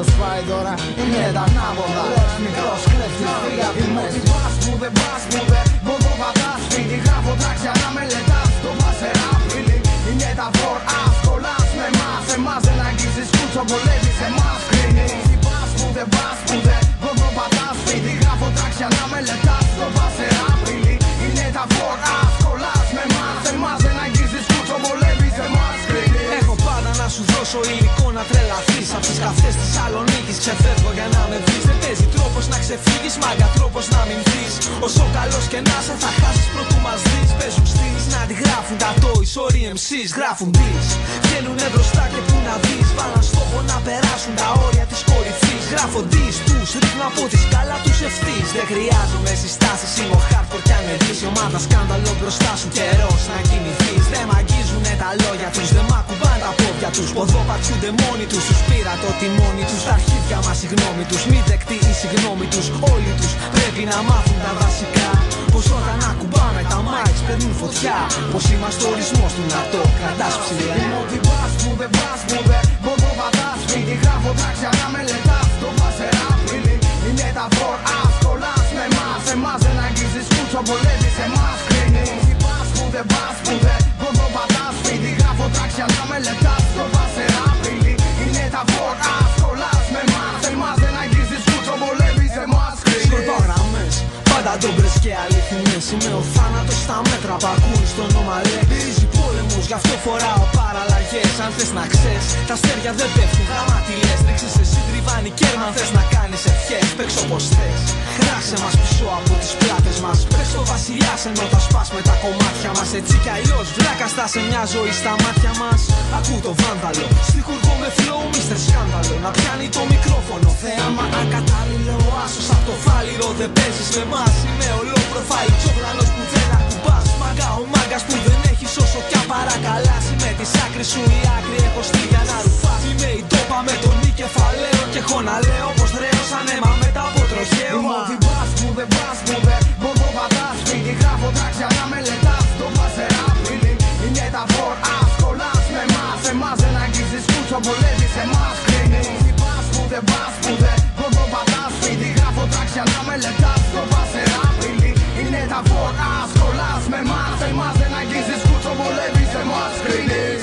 το σπάει τώρα είναι τα ανάποδα. Λες μικρός κλέφτης, φύγα από τη μέση. Πας μου δεν πας μου δεν ποδοπατάς. Σπίτι γράφω τράξια να μελετάς. Το βάσερα απειλή είναι τα φοράς. Κολλάς με εμάς, εμάς δεν αγγίζεις κούτσο. Βολεύεις εμάς κρίνεις. Πας μου δεν πας μου δεν ποδοπατάς. Σπίτι γράφω τράξια να μελετάς. Το βάσερα απειλή είναι τα φοράς. Κολλάς με εμάς, εμάς δεν αγγίζεις κούτσο. Βολεύεις εμάς κρίνεις. Έχω πάντα να σου δώσω υλικό να τρελαθείς. Απ' τις καυτές της Σαλονίκης ξεφεύγω για να με βρεις. Δεν παίζει τρόπος να ξεφύγεις, μάγκα τρόπος να μην βρεις. Όσο καλός και να σε θα χάσεις πρωτού μας δεις. Παίζουν στυλ να τη γράφουν τα toys, sorry MCs γράφουν deals. Βγαίνουνε μπροστά και που να δεις. Βάλαν στόχο να περάσουν τα όρια της κορυφής. Γράφω dis τους, ρίχνω από τη σκάλα τους ευθύς. Δεν χρειάζομαι συστάσεις, είμαι ο hardcore κι αν εδείς. Η ομάδα σκάνδαλο μπροστά σου, καιρός να κινηθείς. Δεν μ' αγγίζουνε τα λόγια τους, δεν μ' ακουμπάν τα πόδια τους. Ποδό πατσούνται μόνοι τους, τους πήρα το τιμόνι τους. Τα αρχίδια μας η γνώμη τους, μη δεκτή η συγγνώμη τους. Όλοι τους πρέπει να μάθουν τα βασικά. Πως όταν ακουμπάμε τα mics παίρνουν φωτιά. Πως είμαστε ο ορισμός του να το κρατάς ψηλά. Είναι ότι πας μου δεν πας μου δεν ποδοπατάς. Σπίτι γράφω τράξια να μελετάς. Το βάσερα απειλή είναι τα φοράς. Κολλάς με εμάς, εμάς δεν αγγίζεις κούτσο. Βολεύεις εμάς κρίνεις. Πας μου δεν πας μου δεν ποδοπατάς. Σπίτι γράφω τράξια να μελετάς. Το βάσερα απειλή είναι τα φοράς. Κολλάς με εμάς, εμάς δεν αγγίζεις κούτσο. Βολεύεις εμάς κρίνεις. Σκορπάγραμμες πάντα ντόμπρες και αληθινές. Είμαι ο θάνατος στα μέτρα που ακούει στο όνομα Ρίζει πόλεμους, γι' αυτό φοράω παραλλαγές. Αν θες να ξέρεις, τα αστέρια δεν πέφτουν γραμματιλές. Ρίξες εσύ τριβάνι κέρμα αν θες να κάνεις ευχές. Παίξω πως θες, χράσε μας πίσω από τις πλάτες μας. Πες το βασιλιάς ενώ θα σπάς με τα κομμάτια μας. Έτσι κι αλλιώς βλάκα στάσε μια ζωή στα μάτια μας. Ακού το βάνδαλο, στιχουργώ με flow Mr. Σκάνδαλο. Να πιάνει το μικρόφωνο, θέαμα ακατάλληλο. Άσος απ' το φάλιρο δεν παίζεις με μας. Είμαι ο low profile, τσόβλανος που δεν ακουμπάς. Μάγκα ο μάγκας που δεν έχεις όσο κι αν παρακαλάς. Είμαι της άκρης σου η άκρη, έχω στυλ για να ρουφάς. Είμαι η τόπα με τον νικεφαλαίο και έχω να λέω πως ρέω σαν αίμα μετά από τροχαίο. Είμαι ότι πας μου δεν πας μου δεν ποδοπατάς. Σπίτι γράφω τράξια να μελετάς. Το βάσερα απειλή είναι τα φοράς. Κολλάς με εμάς, εμάς δεν αγγίζεις κούτσο. Βολεύεις εμάς κρίνεις. Πας μου δεν πας μου δεν ποδοπατάς. Σπίτι γράφω τράξια να μελετάς. Το βάσερα απειλή είναι τα φοράς. Κολλάς με εμάς, εμάς δεν αγγίζεις κούτσο. Βολεύεις εμάς κρίνεις.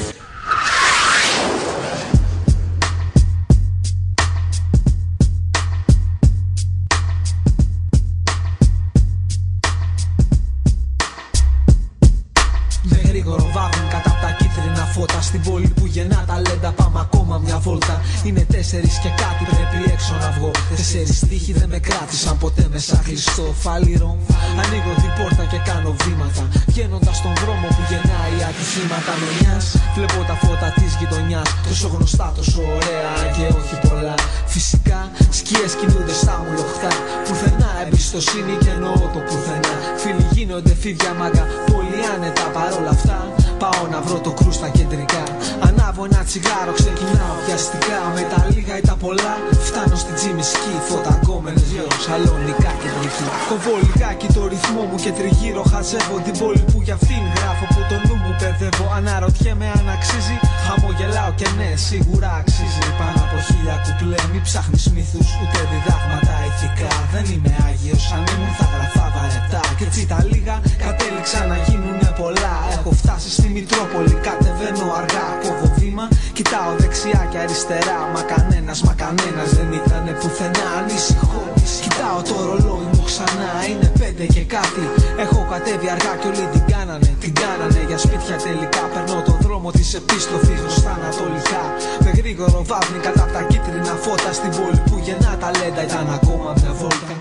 Βάβουν κατά απ' τα κίτρινα φώτα. Στην πόλη που γεννά ταλέντα πάμε ακόμα μια βόλτα. Είναι 4 και κάτι πρέπει έξω να βγω. 4 στίχοι δεν με κράτησαν ποτέ μέσα κλειστό φάλιρο. Ανοίγω την πόρτα και κάνω βήματα. Βγαίνοντας στον δρόμο που γεννάει ατυχήματα με μιας. Βλέπω τα φώτα της γειτονιάς. Τόσο γνωστά, τόσο ωραία και όχι πολλά. Φυσικά σκιές κινούνται στα μου λοχτά. Πουθενά εμπιστοσύνη και εννοώ το πουθενά. Φίλοι γίνονται φίδια μάγκα, πολύ άνετα παρόλα αυτά. Πάω να βρω το κρού στα κεντρικά. Ανάβω ένα τσιγάρο, ξεκινάω πιαστικά. Με τα λίγα ή τα πολλά φτάνω στην Τζιμισκή. Φώτα γκόμενες, γιο, σαλονικά κεντρική. Κοβώ λιγάκι το ρυθμό μου και τριγύρω χαζεύω την πόλη που για αυτήν γράφω. Που το νου μου παιδεύω. Αναρωτιέμαι αν αξίζει. Χαμογελάω και ναι, σίγουρα αξίζει. Πάνω από 1000 κουπλέ. Μη ψάχνεις μύθους ούτε διδάγματα ηθικά. Δεν είμαι άγιος, αν ήμουν θα γραφά βαρετά. Κι έτσι τα λίγα κατέληξα να γίνουνε πολλά. Έχω φτάσει στη Μητρόπολη, κατεβαίνω αργά. Κόβω βήμα, κοιτάω δεξιά και αριστερά. Μα κανένας δεν ήτανε πουθενά. Ανησυχώ, κοιτάω το ρολόι μου ξανά. Είναι 5 και κάτι. Έχω κατέβει αργά κι όλοι την κάνανε. Για σπίτια τελικά περνώ το δρόμο της επίστροφης προς τα ανατολικά. Με γρήγορο βάβνη κατά απ' τα κίτρινα φώτα. Στην πόλη που γεννά ταλέντα ήταν ακόμα μια βόλτα.